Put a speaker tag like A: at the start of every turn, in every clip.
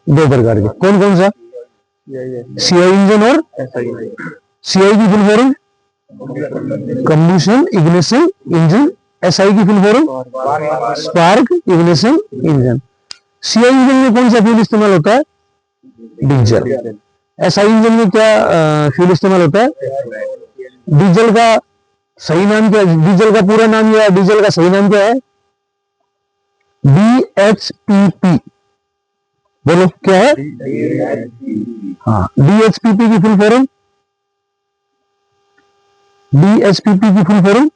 A: दो प्रकार के, कौन कौन सा? सीआई इंजन और सीआई की full form combustion ignition engine, SI की full form spark ignition engine. CI engine में कौन सा फ्यूल इस्तेमाल होता है? डीजल। एसआई इंजन में क्या फ्यूल इस्तेमाल होता है? डीजल का सही नाम क्या है? डीजल का पूरा नाम या डीजल का सही नाम क्या है? DHPP। बोलो क्या है? हाँ, DHPP की फुल फॉर्म, DHPP की full form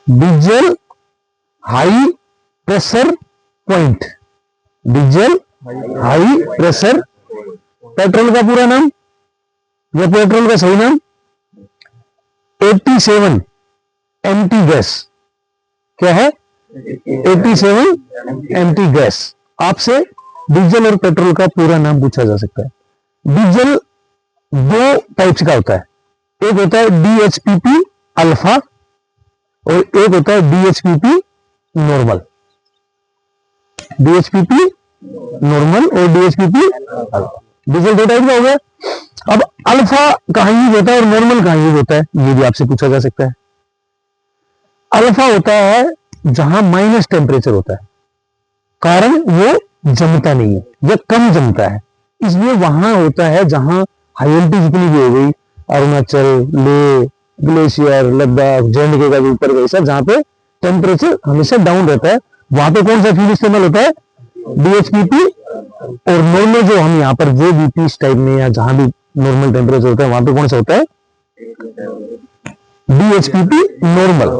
A: diesel high pressure point. Diesel high pressure. Petrol का पूरा नाम या पेट्रोल का सही नाम 87 एमटी गैस। क्या है? 87 एमटी गैस। आपसे डीजल और पेट्रोल का पूरा नाम पूछा जा सकता है। डीजल दो टाइप्स का होता है, एक होता है DHPP अल्फा और एक होता है DHPP नॉर्मल। DHPP नॉर्मल और DHPP अल्फा। डीजल दो टाइप का हो गया। अब अल्फा कहां यूज होता है और नॉर्मल कहां यूज होता है, ये भी आपसे पूछा जा सकता है। अल्फा होता है जहां माइनस टेम्परेचर होता है, कारण वो जमता नहीं है या कम जमता है, इसलिए वहां होता है जहां हाई एल्टीट्यूड जितनी भी हो गई, अरुणाचल, लेह, ग्लेशियर, लद्दाख, जे का जो ऊपर गई, जहां पे टेम्परेचर हमेशा डाउन रहता है, वहां पे कौन सा फ्यूल इस्तेमाल होता है? DHPP। और नॉर्मल जो हम यहाँ पर जो बीपी इस टाइप में या जहां भी नॉर्मल टेम्परेचर होता है वहां पे कौन सा होता है? DHPP normal.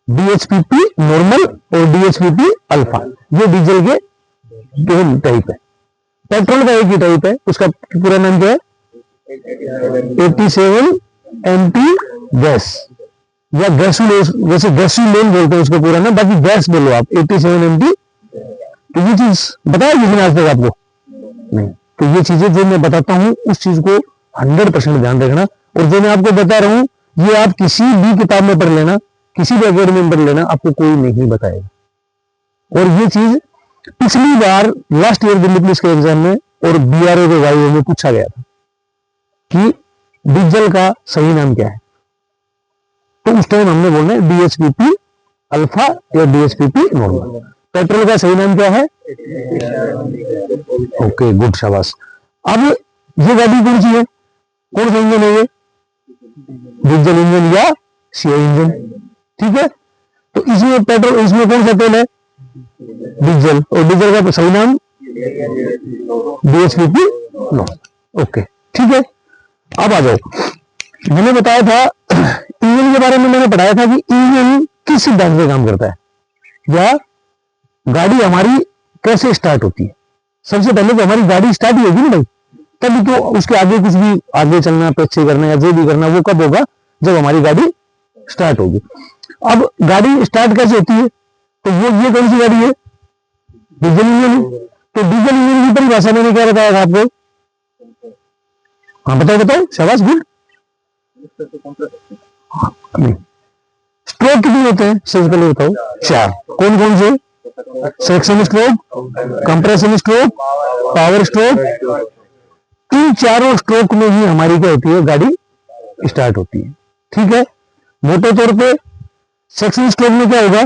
A: DHPP नॉर्मल और DHPP अल्फा, ये डीजल के दो टाइप है। पेट्रोल का एक ही टाइप है, उसका पूरा नाम क्या है? 87 एमटी गैस या गैसोलीन, वैसे गैसोलीन बोलते हैं उसको पूरा नाम, बाकी गैस बोलो आप 87 एमटी। तो ये चीज बताया किसने आज तक आपको? नहीं। तो ये चीजें जो मैं बताता हूं उस चीज को 100% ध्यान रखना, और जो मैं आपको बता रहा हूं ये आप किसी भी किताब में पढ़ लेना, किसी भी अकेडमी में पढ़ लेना, आपको कोई नहीं बताएगा। और ये चीज पिछली बार लास्ट ईयर दिल्ली पुलिस के एग्जाम में और BRO के वायु में पूछा गया था कि डीजल का सही नाम क्या है, तो उस टाइम हमने बोलना है DHPP अल्फा या DHPP नॉर्मल। पेट्रोल का सही नाम क्या है? ओके गुड, शाबाश। अब ये गाड़ी कौन सी है, कौन सा इंजन है ये? डीजल इंजन या सीआई इंजन, ठीक है। तो इसमें पेट्रोल, इसमें कौन सा तेल है? डीजल, और डीजल का सही नाम DHPP नॉर्मल। ओके ठीक है। अब आ जाओ, मैंने बताया था इंजन के बारे में, मैंने पढ़ाया था कि इंजन किस सिद्धांत पे काम करता है या गाड़ी हमारी कैसे स्टार्ट होती है। सबसे पहले तो हमारी गाड़ी स्टार्ट ही होगी ना भाई, तभी तो उसके आगे कुछ भी आगे चलना, पीछे करना या जो भी करना वो कब होगा? जब हमारी गाड़ी स्टार्ट होगी। अब गाड़ी स्टार्ट कैसे होती है? तो वो ये कौन सी गाड़ी है? Diesel engine. तो डीजल इंजन की परिभाषा मैंने क्या बताया था आपको? हाँ बताओ बताओ, शाबाश गुड। स्ट्रोक कितने होते हैं सबसे पहले बताओ? 4। कौन कौन से? Suction stroke, compression stroke, power stroke. इन चारों स्ट्रोक में ही हमारी क्या होती है? गाड़ी स्टार्ट होती है, ठीक है। मोटे तौर पे सेक्शन स्ट्रोक में क्या होगा?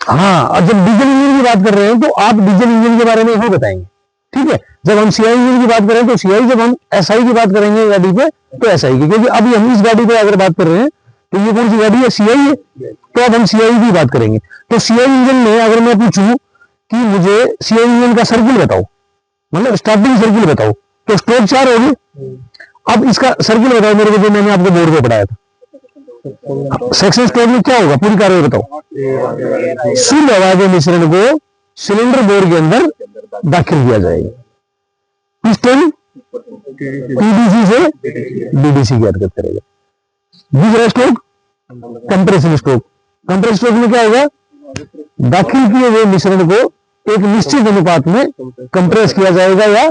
A: हाँ, और जब डीजल इंजन की बात कर रहे हैं तो आप डीजल इंजन के बारे में ही बताएंगे, ठीक है। जब हम सीआई इंजन की बात करें तो सीआई, जब हम एसआई की बात करेंगे गाड़ी पे तो एसआई की, क्योंकि अभी हम इस गाड़ी पे अगर बात कर रहे हैं तो ये कौन सी गाड़ी है? सीआई है, तो अब हम सीआई की बात करेंगे। तो सीआई इंजन में अगर मैं पूछूं कि मुझे सीआई इंजन का सर्किल बताओ, मतलब स्टार्टिंग सर्किल बताओ, तो स्ट्रोक 4 होगी। अब इसका सर्किल बताओ मेरे को, जो मैंने आपको बोर्ड पे पढ़ाया था। सेक्शन स्ट्रोक में क्या होगा? पूरी कार्रवाई बताओ। शुद्ध हवा के मिश्रण को सिलेंडर बोर के अंदर दाखिल किया जाएगा। पिस्टन पीडीसी से डीडीसी की हरकत करेगा। दूसरा stroke compression stroke. Compression stroke में क्या होगा? दाखिल किए हुए मिश्रण को एक निश्चित अनुपात में कंप्रेस किया जाएगा या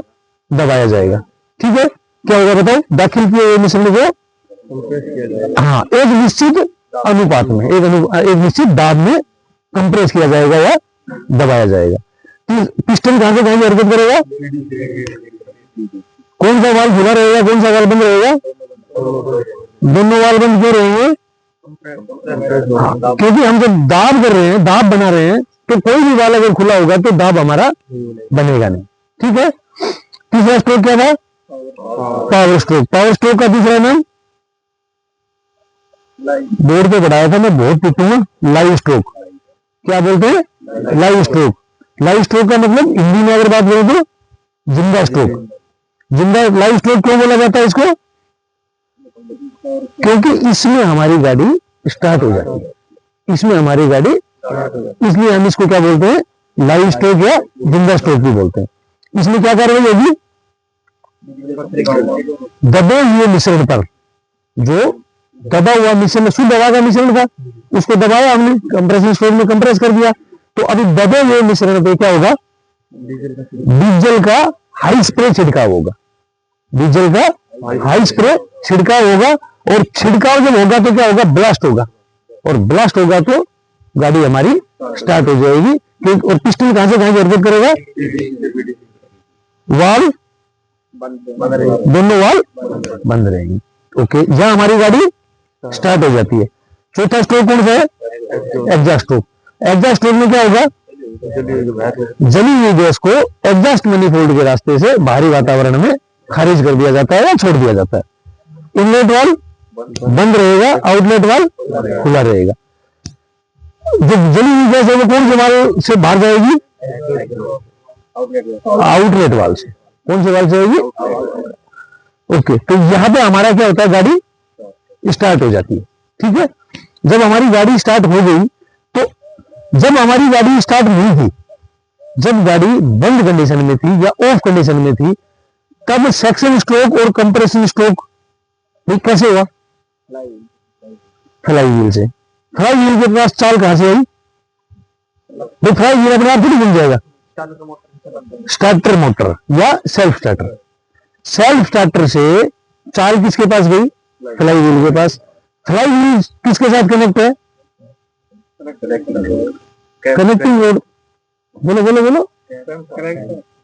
A: दबाया जाएगा, ठीक है। क्या होगा बताओ? दाखिल किए हुए मिश्रण को हाँ एक निश्चित अनुपात में, एक निश्चित दाब में कंप्रेस किया जाएगा या दबाया जाएगा। पिस्टन कहां से कहां की हरकत करेगा? कौन सा वाल्व खुला रहेगा, कौन सा वाल्व बंद रहेगा? दोनों वाल्व बंद क्यों रहेंगे? क्योंकि हम जब दाब कर रहे हैं, दाब बना रहे हैं, तो कोई भी वाल्व अगर खुला होगा तो दाब हमारा बनेगा नहीं। ठीक है। तीसरा स्ट्रोक क्या था? Power stroke. पावर स्ट्रोक का दूसरा नाम बोर्ड पे पढ़ाया था, मैं बहुत पीटूंगा, लाइव स्ट्रोक। क्या बोलते हैं? Live stroke. लाइव स्ट्रोक का मतलब हिंदी में अगर बात करें तो जिंदा स्ट्रोक। जिंदा लाइव स्ट्रोक क्यों बोला जाता है इसको? क्योंकि इसमें हमारी गाड़ी स्टार्ट हो जाती है, इसमें हमारी गाड़ी, इसलिए हम इसको क्या बोलते हैं? लाइव स्ट्रोक या जिंदा स्ट्रोक भी बोलते हैं। इसमें क्या कार्रवाई होगी? दबे हुए मिश्रण पर, जो दबा हुआ मिश्रण, शुद्ध हवा का मिश्रण था, उसको दबाया हमने, कंप्रेसर स्ट्रोक में कंप्रेस कर दिया, तो अभी दबे हुए मिश्रण पे क्या होगा? डीजल का हाई स्प्रे छिड़काव होगा। डीजल का हाई स्प्रे छिड़काव होगा, और छिड़काव जब होगा तो क्या होगा? ब्लास्ट होगा, और ब्लास्ट होगा तो गाड़ी हमारी स्टार्ट हो जाएगी। और पिस्टन कहां से कहां की हरकत करेगा? वाल्व दोनों वाल्व बंद रहेंगे। ओके, यहां हमारी गाड़ी स्टार्ट हो जाती है। चौथा स्ट्रोक कौन सा है? Exhaust stroke. एग्जॉस्ट स्ट्रोक में क्या होगा? जली हुई गैस को एग्जॉस्ट मैनिफोल्ड के रास्ते से बाहरी वातावरण में खारिज कर दिया जाता है या छोड़ दिया जाता है। इनलेट वाल्व बंद रहेगा, आउटलेट वाल्व खुला रहेगा। जो जली हुई गैस है वो कौन से वाल्व से बाहर जाएगी? आउटलेट वाल्व से। कौन से वाल्व से जाएगी? ओके, तो यहां पे हमारा क्या होता है? गाड़ी स्टार्ट हो जाती है। ठीक है। जब हमारी गाड़ी स्टार्ट हो गई, तो जब हमारी गाड़ी स्टार्ट नहीं थी, जब गाड़ी बंद कंडीशन में थी या ऑफ कंडीशन में थी, तब सेक्शन स्ट्रोक और कंप्रेशन स्ट्रोक कैसे हुआ? फ्लाई व्हील से। फ्लाई व्हील के पास चाल कहां से आई? तो फ्लाई व्हील अपने आप थोड़ी बन जाएगा। स्टार्टर मोटर या सेल्फ स्टार्टर। सेल्फ स्टार्टर से चाल किसके पास गई? फ्लाई व्हील के पास। फ्लाई व्हील किसके साथ कनेक्ट है? Connecting road. बोलो बोलो बोलो।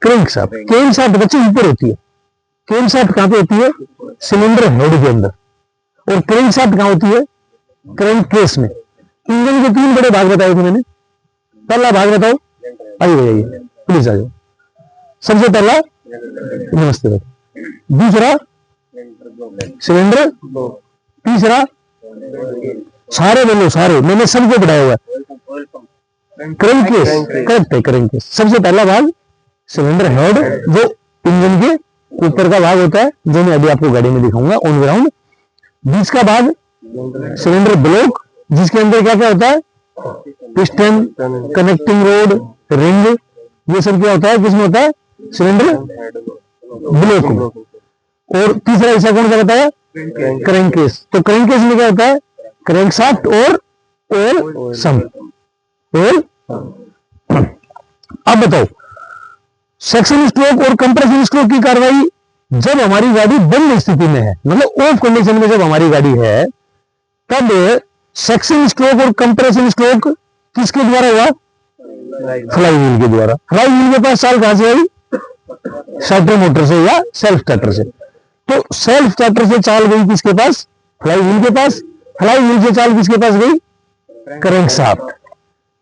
A: Crank shaft. क्रैंक शाफ्ट बच्चे ऊपर होती है। क्रैंक शाफ्ट कहां पे होती है? सिलेंडर हेड के अंदर। और क्रैंक शाफ्ट कहां होती है? क्रैंक केस में। इंजन के 3 बड़े भाग बताए थे मैंने। पहला भाग बताओ। आइए प्लीज आ जाओ। सबसे पहला, नमस्ते। दूसरा सिलेंडर। तीसरा, सारे बोलो सारे, मैंने सबको बढ़ाया हुआ है। Crank case. करेक्ट है, क्रैंक केस। सबसे पहला भाग सिलेंडर हेड, जो इंजन के ऊपर का भाग होता है, जो मैं अभी आपको गाड़ी में दिखाऊंगा ऑन ग्राउंड। बीच का भाग सिलेंडर ब्लॉक, जिसके अंदर क्या क्या होता है? पिस्टन, कनेक्टिंग रोड, रिंग, ये सब क्या होता है? किसमें होता है? सिलेंडर ब्लॉक में। और तीसरा हिस्सा कौन सा बताया? Crank case. तो क्रैंक केस में क्या होता है? क्रैंक शाफ्ट और ऑयल सम्प। ऑयल। अब बताओ, सेक्शन स्ट्रोक और कंप्रेशन स्ट्रोक की कार्रवाई जब हमारी गाड़ी बंद स्थिति में है, मतलब ऑफ कंडीशन में जब हमारी गाड़ी है, तब सेक्शन स्ट्रोक और कंप्रेशन स्ट्रोक किसके द्वारा हुआ? फ्लाई व्हील के द्वारा। फ्लाई व्हील के पास चाल कहां से आई? स्टार्टर मोटर से या सेल्फ स्टार्टर से। तो सेल्फ स्टार्टर से चाल गई किसके पास? फ्लाई व्हील के पास। फ्लाई व्हील से चाल किसके पास गई? Crank shaft.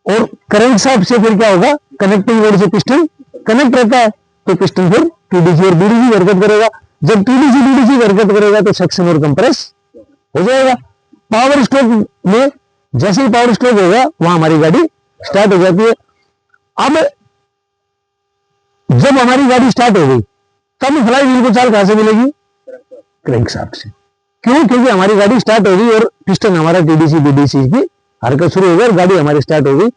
A: और क्रैंक शाफ्ट से फिर क्या होगा? कनेक्टिंग रोड से पिस्टन कनेक्ट रहता है, तो पिस्टन फिर टीडीसी और बीडीसी हरकत करेगा। जब टीडीसी बीडीसी हरकत करेगा तो सेक्शन और कंप्रेस हो जाएगा। पावर स्ट्रोक में जैसे ही पावर स्ट्रोक होगा, वहां हमारी गाड़ी स्टार्ट हो जाती है। अब जब हमारी गाड़ी स्टार्ट हो गई, तब फ्लाई व्हील को चाल कहां से मिलेगी? क्रैंक शाफ्ट से। क्यों? क्योंकि हमारी गाड़ी स्टार्ट हो गई और पिस्टन हमारा टीडीसी बीडीसी की हरकत शुरू हो गई और गाड़ी हमारी स्टार्ट हो गई।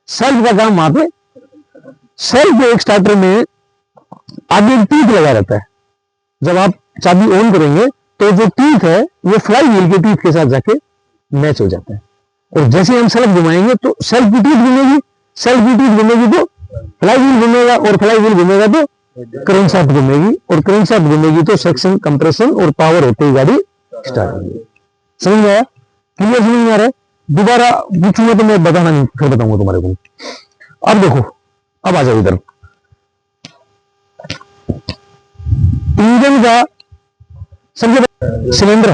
A: सेल्फ का काम वहां पे, सेल्फ एक स्टार्टर में आगे एक टीथ लगा रहता है। जब आप चाबी ऑन करेंगे तो जो टीथ है वो फ्लाई व्हील के टीथ के साथ जाके मैच हो जाता है, और जैसे हम सेल्फ घुमाएंगे तो सेल्फ की टीथ घूमेगी, सेल्फ की टीथ घूमेगी तो फ्लाई व्हील घूमेगा, और फ्लाई व्हील घूमेगा तो क्रैंक शाफ्ट घूमेगी, और क्रैंक शाफ्ट घूमेगी तो सेक्शन, कंप्रेशन और पावर होते ही गाड़ी स्टार्ट होगी। समझ में आया? क्लियर समझ में आ रहा है? दोबारा पूछूंगा तो मैं बताना नहीं, फिर बताऊंगा तुम्हारे को। अब देखो, अब आ जाओ इधर। इंजन का समझो सिलेंडर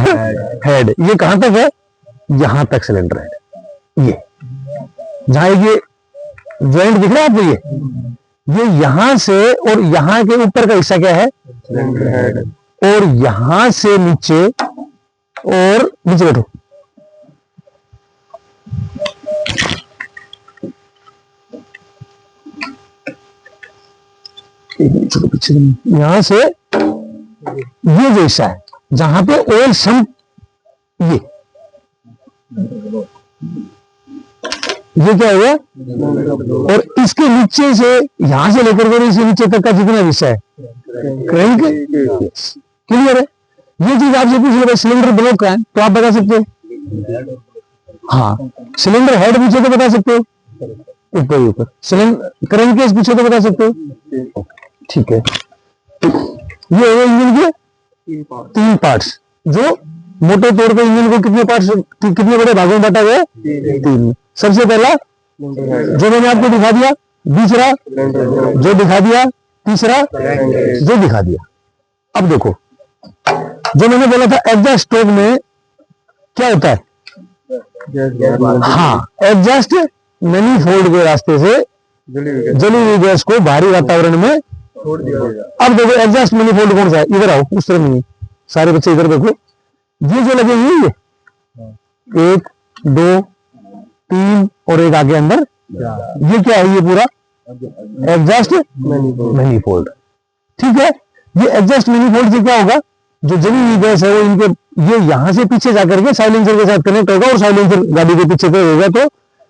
A: हेड ये कहां तक है, यहां तक सिलेंडर हेड, ये जहां ये ज्वाइंट दिख रहा है आपको, ये यहां से और यहां के ऊपर का हिस्सा क्या है, सिलेंडर हेड, और यहां से नीचे, और नीचे बैठो, पीछे यहां से ये जो हिस्सा है जहां पे ऑयल सम्प, ये क्या हुआ, और इसके नीचे से यहां से लेकर के इसे नीचे तक का जितना हिस्सा है क्रैंक, क्लियर है। ये चीज आपसे पूछ लो सिलेंडर ब्लॉक का है तो आप बता सकते हो, हाँ। सिलेंडर हेड पूछे तो बता सकते हो, ऊपर ऊपर सिलेंडर क्रैंक केस पूछे तो बता सकते हो, ठीक है। ये है इंजन के तीन पार्ट्स, जो मोटे तौर पर इंजन को कितने पार्ट्स, कितने बड़े भागों में बांटा गया, तीन। सबसे पहला जो मैंने आपको दिखा दिया, दूसरा जो दिखा दिया, तीसरा जो दिखा दिया। अब देखो, जो मैंने बोला था एग्जॉस्ट स्टोव में क्या होता है, हाँ, एग्जॉस्ट मैनिफोल्ड के रास्ते से जली हुई गैस को बाहरी वातावरण में छोड़ दिया। अब देखो एग्जॉस्ट मैनिफोल्ड कौन सा है, इधर आओ, उस तरफ नहीं, सारे बच्चे इधर देखो, ये जो लगे हुए ये 1 2 3 और एक आगे अंदर, ये क्या है, ये पूरा एग्जॉस्ट मैनिफोल्ड, ठीक है। ये एग्जॉस्ट मैनिफोल्ड से क्या होगा, जो जली हुई गैस है वो इनके, ये यहां से पीछे जाकर के साइलेंसर के साथ कनेक्ट होगा और साइलेंसर गाड़ी के पीछे होगा, तो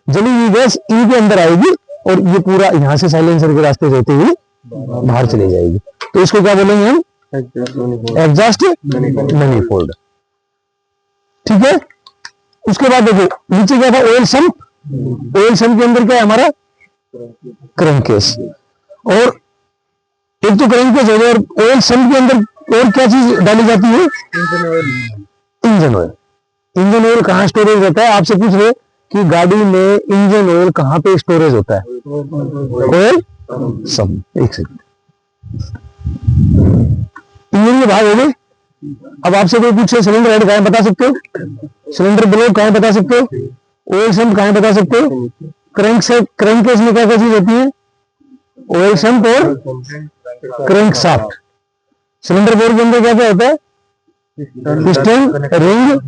A: जली हुई गैस इनके अंदर आएगी और ये पूरा यहां से साइलेंसर के रास्ते रहते हुए बाहर चली जाएगी। तो इसको क्या बोलेंगे हम, एग्जॉस्ट मैनिफोल्ड, ठीक है। उसके बाद देखो नीचे क्या था, ऑयल सम्प। ऑयल सम्प के अंदर क्या है हमारा, क्रैंककेस, और एक तो क्रैंककेस हो गया, और ऑयल सम्प के अंदर और क्या चीज डाली जाती है, इंजन ऑयल। इंजन ऑयल कहाँ स्टोरेज रहता है, आपसे पूछ रहे कि गाड़ी में इंजन ऑयल कहाँ पे स्टोरेज होता है, ऑयल सम्प। एक सेकंड, इंजन के भाग हो गए। अब आपसे कोई पूछे सिलेंडर हेड कहाँ है बता सकते हो, सिलेंडर ब्लॉक कहाँ है बता सकते हो, ऑयल सम्प कहाँ है बता सकते हो, क्रैंककेस में क्या क्या चीज होती है, ऑयल सम्प और क्रैंकशाफ्ट। सिलेंडर बोर्ड के अंदर क्या क्या होता है, पिस्टन, रिंग,